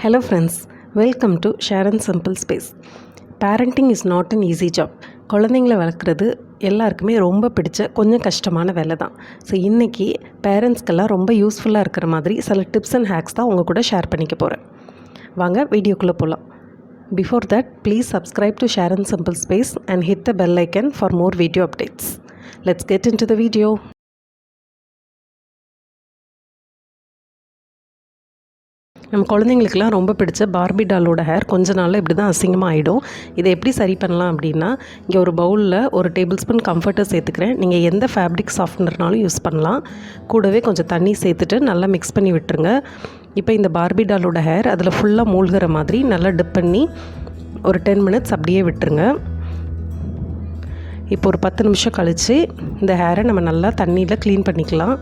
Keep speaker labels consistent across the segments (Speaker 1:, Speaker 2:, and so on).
Speaker 1: Hello friends, welcome to Sharon Simple Space. Parenting is not an easy job. குழந்தைங்களை வளர்க்குறது எல்லாருக்குமே ரொம்ப பிடிச்ச கொஞ்சம் கஷ்டமான வேலை தான். ஸோ இன்றைக்கி பேரண்ட்ஸ்க்கெல்லாம் ரொம்ப யூஸ்ஃபுல்லாக இருக்கிற மாதிரி சில டிப்ஸ் அண்ட் ஹேக்ஸ் தான் உங்கள் கூட ஷேர் பண்ணிக்க போகிறேன். வாங்க வீடியோக்குள்ளே போகலாம். Before that, please subscribe to Sharon Simple Space and hit the bell icon for more video updates. Let's get into the video. நம்ம குழந்தைங்களுக்குலாம் ரொம்ப பிடிச்ச பார்பி டாலோட ஹேர் கொஞ்ச நாளில் இப்படி தான் அசிங்கமாக ஆகிடும். இதை எப்படி சரி பண்ணலாம் அப்படின்னா, இங்கே ஒரு பவுலில் ஒரு டேபிள் ஸ்பூன் கம்ஃபர்ட்டர் சேர்த்துக்கிறேன். நீங்கள் எந்த ஃபேப்ரிக் சாஃப்ட்னர்னாலும் யூஸ் பண்ணலாம். கூடவே கொஞ்சம் தண்ணி சேர்த்துட்டு நல்லா மிக்ஸ் பண்ணி விட்டுருங்க. இப்போ இந்த பார்பி டாலோட ஹேர் அதில் ஃபுல்லாக மூழ்கிற மாதிரி நல்லா டிப் பண்ணி ஒரு 10 மினிட்ஸ் அப்படியே விட்டுருங்க. இப்போ ஒரு 10 நிமிஷம் கழித்து இந்த ஹேரை நம்ம நல்லா தண்ணியில் க்ளீன் பண்ணிக்கலாம்.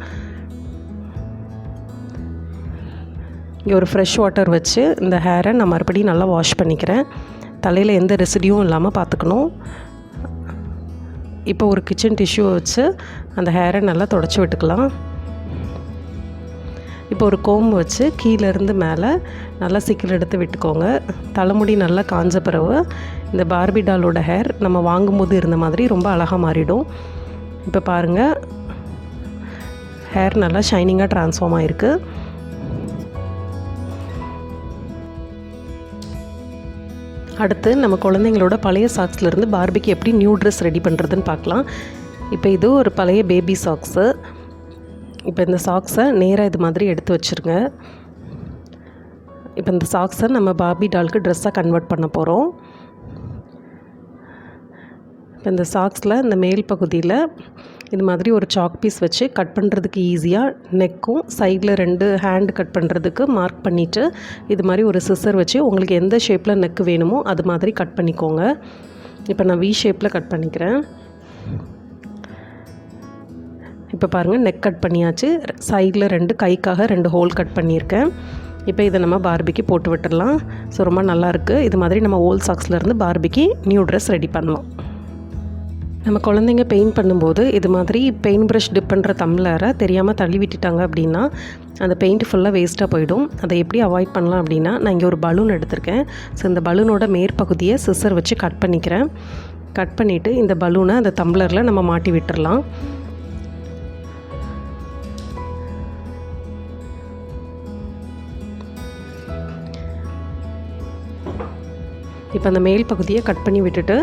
Speaker 1: இங்கே ஒரு ஃப்ரெஷ் வாட்டர் வச்சு இந்த ஹேரை நான் மறுபடியும் நல்லா வாஷ் பண்ணிக்கிறேன். தலையில் எந்த ரெசிடியும் இல்லாமல் பார்த்துக்கணும். இப்போ ஒரு கிச்சன் டிஷ்யூவை வச்சு அந்த ஹேரை நல்லா தொடச்சி விட்டுக்கலாம். இப்போ ஒரு கோம்பு வச்சு கீழேருந்து மேலே நல்லா சிக்கல் எடுத்து விட்டுக்கோங்க. தலைமுடி நல்லா காஞ்ச பிறகு இந்த பார்பி டாலோட ஹேர் நம்ம வாங்கும்போது இருந்த மாதிரி ரொம்ப அழகாக மாறிடும். இப்போ பாருங்கள், ஹேர் நல்லா ஷைனிங்காக ட்ரான்ஸ்ஃபார்ம் ஆகிருக்கு. அடுத்து நம்ம குழந்தைங்களோட பழைய சாக்ஸ்லேருந்து பார்பிக்கு எப்படி நியூ ட்ரெஸ் ரெடி பண்ணுறதுன்னு பார்க்கலாம். இப்போ இது ஒரு பழைய பேபி சாக்ஸு. இப்போ இந்த சாக்ஸை நேராக இது மாதிரி எடுத்து வச்சுருங்க. இப்போ இந்த சாக்ஸை நம்ம பார்பி டாலுக்கு ட்ரெஸ்ஸாக கன்வெர்ட் பண்ண போகிறோம். இப்போ இந்த சாக்ஸில் இந்த மேல் பகுதியில் இது மாதிரி ஒரு சாக் பீஸ் வச்சு கட் பண்ணுறதுக்கு ஈஸியாக நெக்கும் சைடில் 2 ஹேண்டு கட் பண்ணுறதுக்கு மார்க் பண்ணிவிட்டு இது மாதிரி ஒரு சிசர் வச்சு உங்களுக்கு எந்த ஷேப்பில் நெக்கு வேணுமோ அது மாதிரி கட் பண்ணிக்கோங்க. இப்போ நான் வி ஷேப்பில் கட் பண்ணிக்கிறேன். இப்போ பாருங்கள், நெக் கட் பண்ணியாச்சு. சைடில் 2 கைக்காக 2 ஹோல் கட் பண்ணியிருக்கேன். இப்போ இதை நம்ம பார்பிக்கு போட்டு விட்டுடலாம். ஸோ ரொம்ப நல்லாயிருக்கு. இது மாதிரி நம்ம ஓல்ட் சாக்ஸ்லேருந்து பார்பிக்கு நியூ ட்ரெஸ் ரெடி பண்ணலாம். நம்ம குழந்தைங்க பெயிண்ட் பண்ணும்போது இது மாதிரி பெயிண்ட் ப்ரஷ் டிப் பண்ணுற டம்ளரை தெரியாமல் தள்ளி விட்டுட்டாங்க அப்படின்னா அந்த பெயிண்ட் ஃபுல்லாக வேஸ்ட்டாக போயிடும். அதை எப்படி அவாய்ட் பண்ணலாம் அப்படின்னா, நான் இங்கே ஒரு பலூன் எடுத்திருக்கேன். ஸோ இந்த பலூனோட மேற்பகுதியை சிசர் வச்சு கட் பண்ணிக்கிறேன். கட் பண்ணிவிட்டு இந்த பலூனை அந்த டம்ளரில் நம்ம மாட்டி விட்டுறலாம். இப்போ அந்த மேல் பகுதியை கட் பண்ணி விட்டுட்டு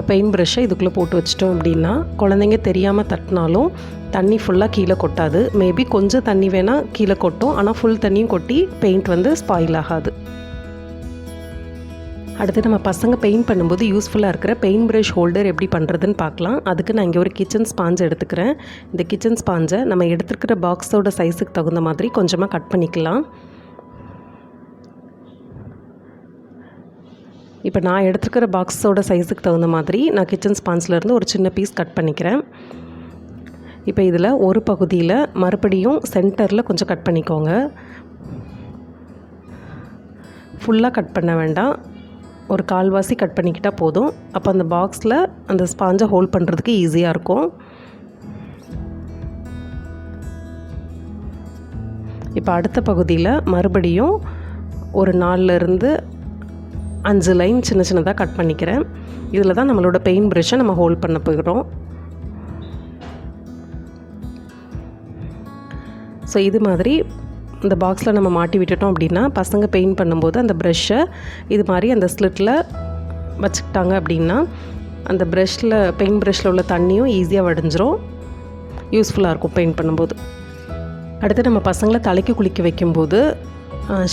Speaker 1: பெயிண்ட் ப்ரஷ்ஷை இதுக்குள்ளே போட்டு வச்சிட்டோம் அப்படின்னா குழந்தைங்க தெரியாமல் தட்டினாலும் தண்ணி ஃபுல்லாக கீழே கொட்டாது. மேபி கொஞ்சம் தண்ணி வேணால் கீழே கொட்டும், ஆனால் ஃபுல் தண்ணியும் கொட்டி பெயிண்ட் வந்து ஸ்பாயில் ஆகாது. அடுத்து நம்ம பசங்க பெயிண்ட் பண்ணும்போது யூஸ்ஃபுல்லாக இருக்கிற பெயிண்ட் ப்ரஷ் ஹோல்டர் எப்படி பண்ணுறதுன்னு பார்க்கலாம். அதுக்கு நான் இங்கே ஒரு கிச்சன் ஸ்பாஞ்ச் எடுத்துக்கிறேன். இந்த கிச்சன் ஸ்பாஞ்சை நம்ம எடுத்துக்கிற பாக்ஸோட சைஸுக்கு தகுந்த மாதிரி கொஞ்சமாக கட் பண்ணிக்கலாம். இப்போ நான் எடுத்துக்கிற பாக்ஸோட சைஸுக்கு தகுந்த மாதிரி நான் கிச்சன் ஸ்பான்ஸ்லேருந்து ஒரு சின்ன பீஸ் கட் பண்ணிக்கிறேன். இப்போ இதில் ஒரு பகுதியில் மறுபடியும் சென்டரில் கொஞ்சம் கட் பண்ணிக்கோங்க. ஃபுல்லாக கட் பண்ண வேண்டாம், ஒரு கால்வாசி கட் பண்ணிக்கிட்டால் போதும். அப்போ அந்த பாக்ஸில் அந்த ஸ்பாஞ்சை ஹோல்ட் பண்ணுறதுக்கு ஈஸியாக இருக்கும். இப்போ அடுத்த பகுதியில் மறுபடியும் ஒரு 4லேருந்து 5 லைன் சின்ன சின்னதாக கட் பண்ணிக்கிறேன். இதில் தான் நம்மளோட பெயிண்ட் ப்ரஷ்ஷை நம்ம ஹோல்ட் பண்ண போகிறோம். ஸோ இது மாதிரி இந்த பாக்ஸில் நம்ம மாட்டி விட்டுட்டோம் அப்படின்னா பசங்க பெயிண்ட் பண்ணும்போது அந்த ப்ரஷ்ஷை இது மாதிரி அந்த ஸ்லிட்டில் வச்சுக்கிட்டாங்க அப்படின்னா அந்த ப்ரஷ்ஷில் பெயிண்ட் ப்ரஷ்ஷில் உள்ள தண்ணியும் ஈஸியாக வடிஞ்சிரும். யூஸ்ஃபுல்லாக இருக்கும் பெயிண்ட் பண்ணும்போது. அடுத்து நம்ம பசங்களை தலைக்கு குளிக்க வைக்கும்போது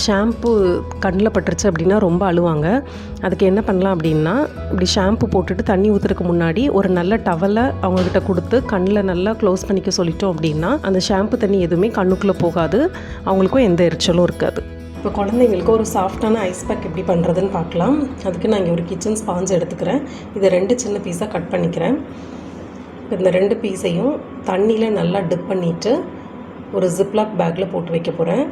Speaker 1: ஷாம்பு கண்ணில் பட்டுருச்சு அப்படின்னா ரொம்ப அழுவாங்க. அதுக்கு என்ன பண்ணலாம் அப்படின்னா, இப்படி ஷாம்பு போட்டுட்டு தண்ணி ஊற்றுறதுக்கு முன்னாடி ஒரு நல்ல டவலை அவங்கக்கிட்ட கொடுத்து கண்ணில் நல்லா க்ளோஸ் பண்ணிக்க சொல்லிட்டோம் அப்படின்னா அந்த ஷாம்பு தண்ணி எதுவுமே கண்ணுக்குள்ளே போகாது, அவங்களுக்கும் எந்த எரிச்சலும் இருக்காது. இப்போ குழந்தைங்களுக்கு ஒரு சாஃப்டான ஐஸ் பேக் எப்படி பண்ணுறதுன்னு பார்க்கலாம். அதுக்கு நான் இங்கே ஒரு கிச்சன் ஸ்பாஞ்ச் எடுத்துக்கிறேன். இதை 2 சின்ன பீஸாக கட் பண்ணிக்கிறேன். இப்போ இந்த 2 பீஸையும் தண்ணியில் நல்லா டிப் பண்ணிவிட்டு ஒரு ஜிப்லாக் பேக்கில் போட்டு வைக்க போகிறேன்.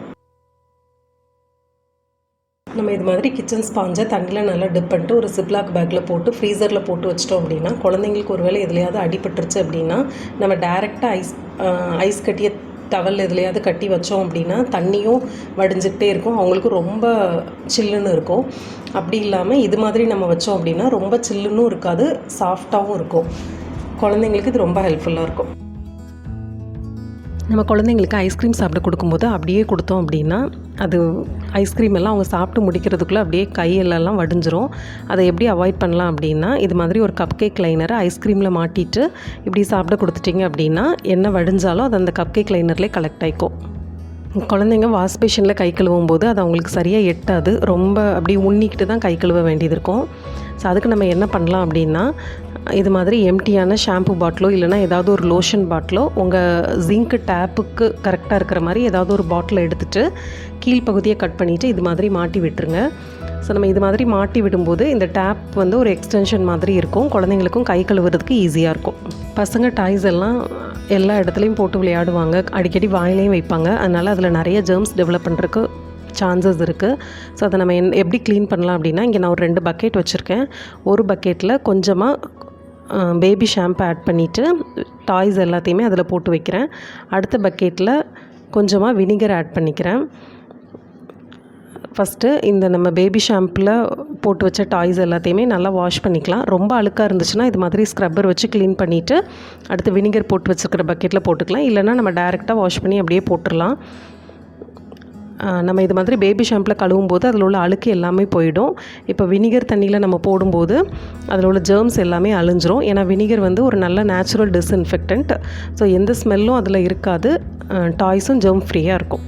Speaker 1: நம்ம இது மாதிரி கிச்சன் ஸ்பாஞ்சை தண்ணியில் நல்லா டிப் பண்ணிட்டு ஒரு ஜிப்லாக் பேக்கில் போட்டு ஃப்ரீசரில் போட்டு வச்சிட்டோம் அப்படின்னா குழந்தைங்களுக்கு ஒரு வேளை எதுலையாவது அடிபட்டுருச்சு அப்படின்னா நம்ம டைரெக்டாக ஐஸ் கட்டியை டவல் எதுலையாவது கட்டி வச்சோம் அப்படின்னா தண்ணியும் வடிஞ்சிக்கிட்டே இருக்கும், அவங்களுக்கு ரொம்ப சில்லுன்னு இருக்கும். அப்படி இல்லாமல் இது மாதிரி நம்ம வச்சோம் அப்படின்னா ரொம்ப சில்லுன்னும் இருக்காது, சாஃப்டாகவும் இருக்கும். குழந்தைங்களுக்கு இது ரொம்ப ஹெல்ப்ஃபுல்லாக இருக்கும். நம்ம குழந்தைங்களுக்கு ஐஸ்கிரீம் சாப்பிட கொடுக்கும்போது அப்படியே கொடுத்தோம் அப்படின்னா அது ஐஸ்கிரீம் எல்லாம் அவங்க சாப்பிட்டு முடிக்கிறதுக்குள்ளே அப்படியே கையெல்லாம் வடிஞ்சிரும். அதை எப்படி அவாய்ட் பண்ணலாம் அப்படின்னா, இது மாதிரி ஒரு கப் கேக் லைனரை ஐஸ்கிரீமில் மாட்டிட்டு இப்படி சாப்பிட கொடுத்துட்டிங்க அப்படின்னா என்ன வடிஞ்சாலும் அது அந்த கப் கேக் லைனர்லேயே கலெக்ட் ஆகிக்கும். குழந்தைங்க வாஷ் பேஷனில் கை கழுவும் போது அது அவங்களுக்கு சரியாக எட்டாது, ரொம்ப அப்படி உண்ணிக்கிட்டு தான் கை கழுவ வேண்டியது இருக்கும். ஸோ அதுக்கு நம்ம என்ன பண்ணலாம் அப்படின்னா, இது மாதிரி எம்டியான ஷாம்பு பாட்டிலோ இல்லைனா ஏதாவது ஒரு லோஷன் பாட்டிலோ உங்கள் ஜிங்க்கு டேப்புக்கு கரெக்டாக இருக்கிற மாதிரி ஏதாவது ஒரு பாட்டிலை எடுத்துகிட்டு கீழ்ப்பகுதியை கட் பண்ணிவிட்டு இது மாதிரி மாட்டி விட்டுருங்க. ஸோ நம்ம இது மாதிரி மாட்டி விடும்போது இந்த டேப் வந்து ஒரு எக்ஸ்டென்ஷன் மாதிரி இருக்கும், குழந்தைங்களுக்கும் கை கழுவுறதுக்கு ஈஸியாக இருக்கும். பசங்க டாய்ஸ் எல்லாம் எல்லா இடத்துலையும் போட்டு விளையாடுவாங்க, அடிக்கடி வாயிலையும் வைப்பாங்க, அதனால் அதில் நிறைய ஜெர்ம்ஸ் டெவலப் பண்ணுறதுக்கு சான்சஸ் இருக்குது. ஸோ அதை நம்ம எப்படி க்ளீன் பண்ணலாம் அப்படின்னா, இங்கே நான் ஒரு 2 பக்கெட் வச்சுருக்கேன். ஒரு பக்கெட்டில் கொஞ்சமாக பேபி ஷாம்பு ஆட் பண்ணிவிட்டு டாய்ஸ் எல்லாத்தையுமே அதில் போட்டு வைக்கிறேன். அடுத்த பக்கெட்டில் கொஞ்சமாக வினிகர் ஆட் பண்ணிக்கிறேன். ஃபஸ்ட்டு இந்த நம்ம பேபி ஷாம்பில் போட்டு வச்ச டாய்ஸ் எல்லாத்தையுமே நல்லா வாஷ் பண்ணிக்கலாம். ரொம்ப அழுக்காக இருந்துச்சுன்னா இது மாதிரி ஸ்க்ரப்பர் வச்சு க்ளீன் பண்ணிவிட்டு அடுத்து வினிகர் போட்டு வச்சுருக்கிற பக்கெட்டில் போட்டுக்கலாம், இல்லைனா நம்ம டைரெக்டாக வாஷ் பண்ணி அப்படியே போட்டுடலாம். நம்ம இது மாதிரி பேபி ஷாம்பில் கழுவும் போது அதில் உள்ள அழுக்கு எல்லாமே போயிடும். இப்போ வினிகர் தண்ணியில் நம்ம போடும்போது அதில் உள்ள ஜெர்ம்ஸ் எல்லாமே அழிஞ்சிரும். ஏன்னா வினிகர் வந்து ஒரு நல்ல நேச்சுரல் டிஸ்இன்ஃபெக்டன்ட். ஸோ எந்த ஸ்மெல்லும் அதில் இருக்காது, டாய்ஸும் ஜெர்ம் ஃப்ரீயாக இருக்கும்.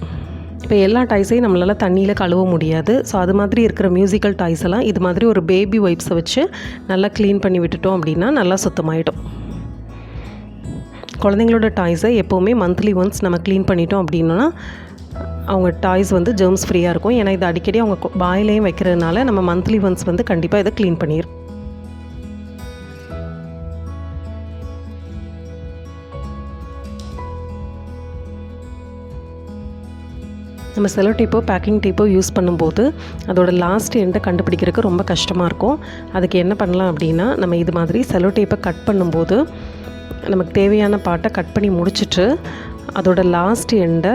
Speaker 1: இப்போ எல்லா டாய்ஸையும் நம்மளால் தண்ணியில் கழுவ முடியாது. ஸோ அது மாதிரி இருக்கிற மியூசிக்கல் டாய்ஸ் எல்லாம் இது மாதிரி ஒரு பேபி வைப்ஸை வச்சு நல்லா க்ளீன் பண்ணி விட்டுட்டோம் அப்படின்னா நல்லா சுத்தமாயிடும். குழந்தைங்களோட டாய்ஸை எப்போவுமே மந்த்லி ஒன்ஸ் நம்ம க்ளீன் பண்ணிட்டோம் அப்படின்னா அவங்க டாய்ஸ் வந்து ஜெர்ம்ஸ் ஃப்ரீயாக இருக்கும். ஏன்னா இது அடிக்கடி அவங்க வாயிலையும் வைக்கிறதுனால நம்ம மந்த்லி ஒன்ஸ் வந்து கண்டிப்பாக இதை க்ளீன் பண்ணிடும். நம்ம செலோ டேப்போ பேக்கிங் டேப்போ யூஸ் பண்ணும்போது அதோட லாஸ்ட் எண்டை கண்டுபிடிக்கிறதுக்கு ரொம்ப கஷ்டமாக இருக்கும். அதுக்கு என்ன பண்ணலாம் அப்படின்னா, நம்ம இது மாதிரி செலோ டேப்பை கட் பண்ணும்போது நமக்கு தேவையான பார்ட்டை கட் பண்ணி முடிச்சுட்டு அதோட லாஸ்ட் எண்டை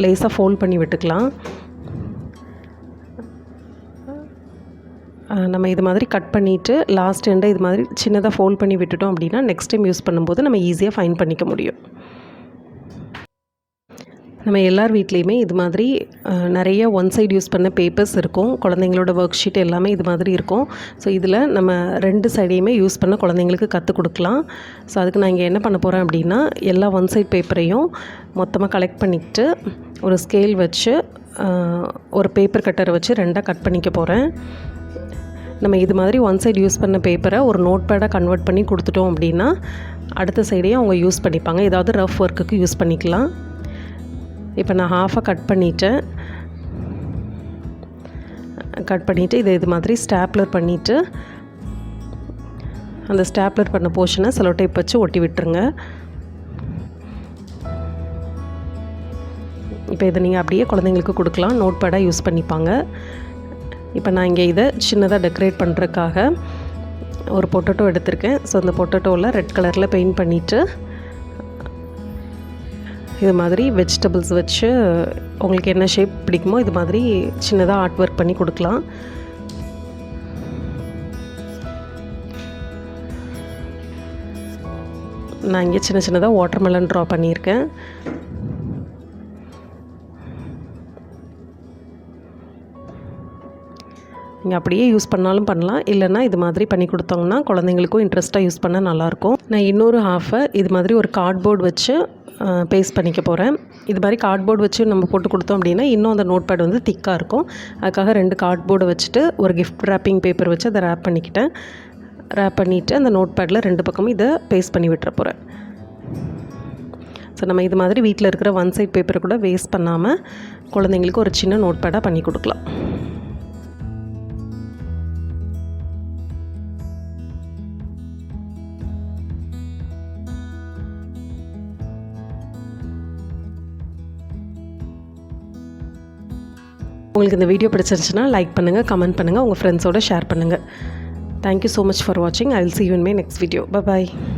Speaker 1: லேசாக ஃபோல்ட் பண்ணி விட்டுக்கலாம். நம்ம இது மாதிரி கட் பண்ணிவிட்டு லாஸ்ட் எண்டை இது மாதிரி சின்னதாக ஃபோல்ட் பண்ணி விட்டுட்டோம் அப்படின்னா நெக்ஸ்ட் டைம் யூஸ் பண்ணும்போது நம்ம ஈஸியாக ஃபைண்ட் பண்ணிக்க முடியும். நம்ம எல்லார் வீட்லேயுமே இது மாதிரி நிறைய ஒன் சைடு யூஸ் பண்ண பேப்பர்ஸ் இருக்கும், குழந்தைங்களோட ஒர்க் ஷீட் எல்லாமே இது மாதிரி இருக்கும். ஸோ இதில் நம்ம 2 சைடையுமே யூஸ் பண்ண குழந்தைங்களுக்கு கற்றுக் கொடுக்கலாம். ஸோ அதுக்கு நான் இங்கே என்ன பண்ண போகிறேன் அப்படின்னா, எல்லா ஒன் சைட் பேப்பரையும் மொத்தமாக கலெக்ட் பண்ணிக்கிட்டு ஒரு ஸ்கேல் வச்சு ஒரு பேப்பர் கட்டரை வச்சு 2ஆக கட் பண்ணிக்க போகிறேன். நம்ம இது மாதிரி ஒன் சைடு யூஸ் பண்ண பேப்பரை ஒரு நோட் பேடாக கன்வெர்ட் பண்ணி கொடுத்துட்டோம் அப்படின்னா அடுத்த சைடையும் அவங்க யூஸ் பண்ணிப்பாங்க, ஏதாவது ரஃப் ஒர்க்குக்கு யூஸ் பண்ணிக்கலாம். இப்போ நான் ஹாஃபாக கட் பண்ணிவிட்டு இது மாதிரி ஸ்டாப்லர் பண்ணிவிட்டு அந்த ஸ்டாப்லர் பண்ண போர்ஷனை செலோ டேப் வச்சு ஒட்டி விட்டுருங்க. இப்போ இதை நீங்கள் அப்படியே குழந்தைங்களுக்கு கொடுக்கலாம், நோட் பேடாக யூஸ் பண்ணிப்பாங்க. இப்போ நான் இங்கே இதை சின்னதாக டெக்கரேட் பண்ணுறதுக்காக ஒரு பொட்டேட்டோ எடுத்திருக்கேன். ஸோ அந்த பொட்டேட்டோவில் ரெட் கலரில் பெயிண்ட் பண்ணிவிட்டு இது மாதிரி வெஜிடபிள்ஸ் வச்சு உங்களுக்கு என்ன ஷேப் பிடிக்குமோ இது மாதிரி சின்னதாக ஆர்ட் ஒர்க் பண்ணி கொடுக்கலாம். நான் இங்கே சின்னதாக வாட்டர்மெலன் ட்ரா பண்ணியிருக்கேன். நீங்கள் அப்படியே யூஸ் பண்ணாலும் பண்ணலாம், இல்லைன்னா இது மாதிரி பண்ணி கொடுத்தோங்கன்னா குழந்தைங்களுக்கும் இன்ட்ரெஸ்ட்டாக யூஸ் பண்ண நல்லாயிருக்கும். நான் இன்னொரு ஹாஃபை இது மாதிரி ஒரு கார்ட்போர்டு வச்சு பேஸ்ட் பண்ணிக்க போகிறேன். இது மாதிரி கார்ட்போர்டு வச்சு நம்ம போட்டு கொடுத்தோம் அப்படின்னா இன்னும் அந்த நோட் பேட் வந்து திக்காக இருக்கும். அதுக்காக 2 கார்ட்போர்டை வச்சுட்டு ஒரு கிஃப்ட் ரேப்பிங் பேப்பர் வச்சு அதை ரேப் பண்ணிவிட்டு அந்த நோட் பேடில் 2 பக்கமும் இதை பேஸ்ட் பண்ணி விட்டுற போகிறேன். ஸோ நம்ம இது மாதிரி வீட்டில் இருக்கிற ஒன் சைட் பேப்பரை கூட வேஸ்ட் பண்ணாமல் குழந்தைங்களுக்கு ஒரு சின்ன நோட் பேடாக பண்ணி கொடுக்கலாம். உங்களுக்கு இந்த வீடியோ பிடிச்சிருந்துச்சுன்னா லைக் பண்ணுங்கள், கமெண்ட் பண்ணுங்கள், உங்கள் ஃப்ரெண்ட்ஸோட ஷேர் பண்ணுங்கள். தேங்க்யூ ஸோ மச் ஃபார் வாட்சிங். I will see you in my next video. Bye bye.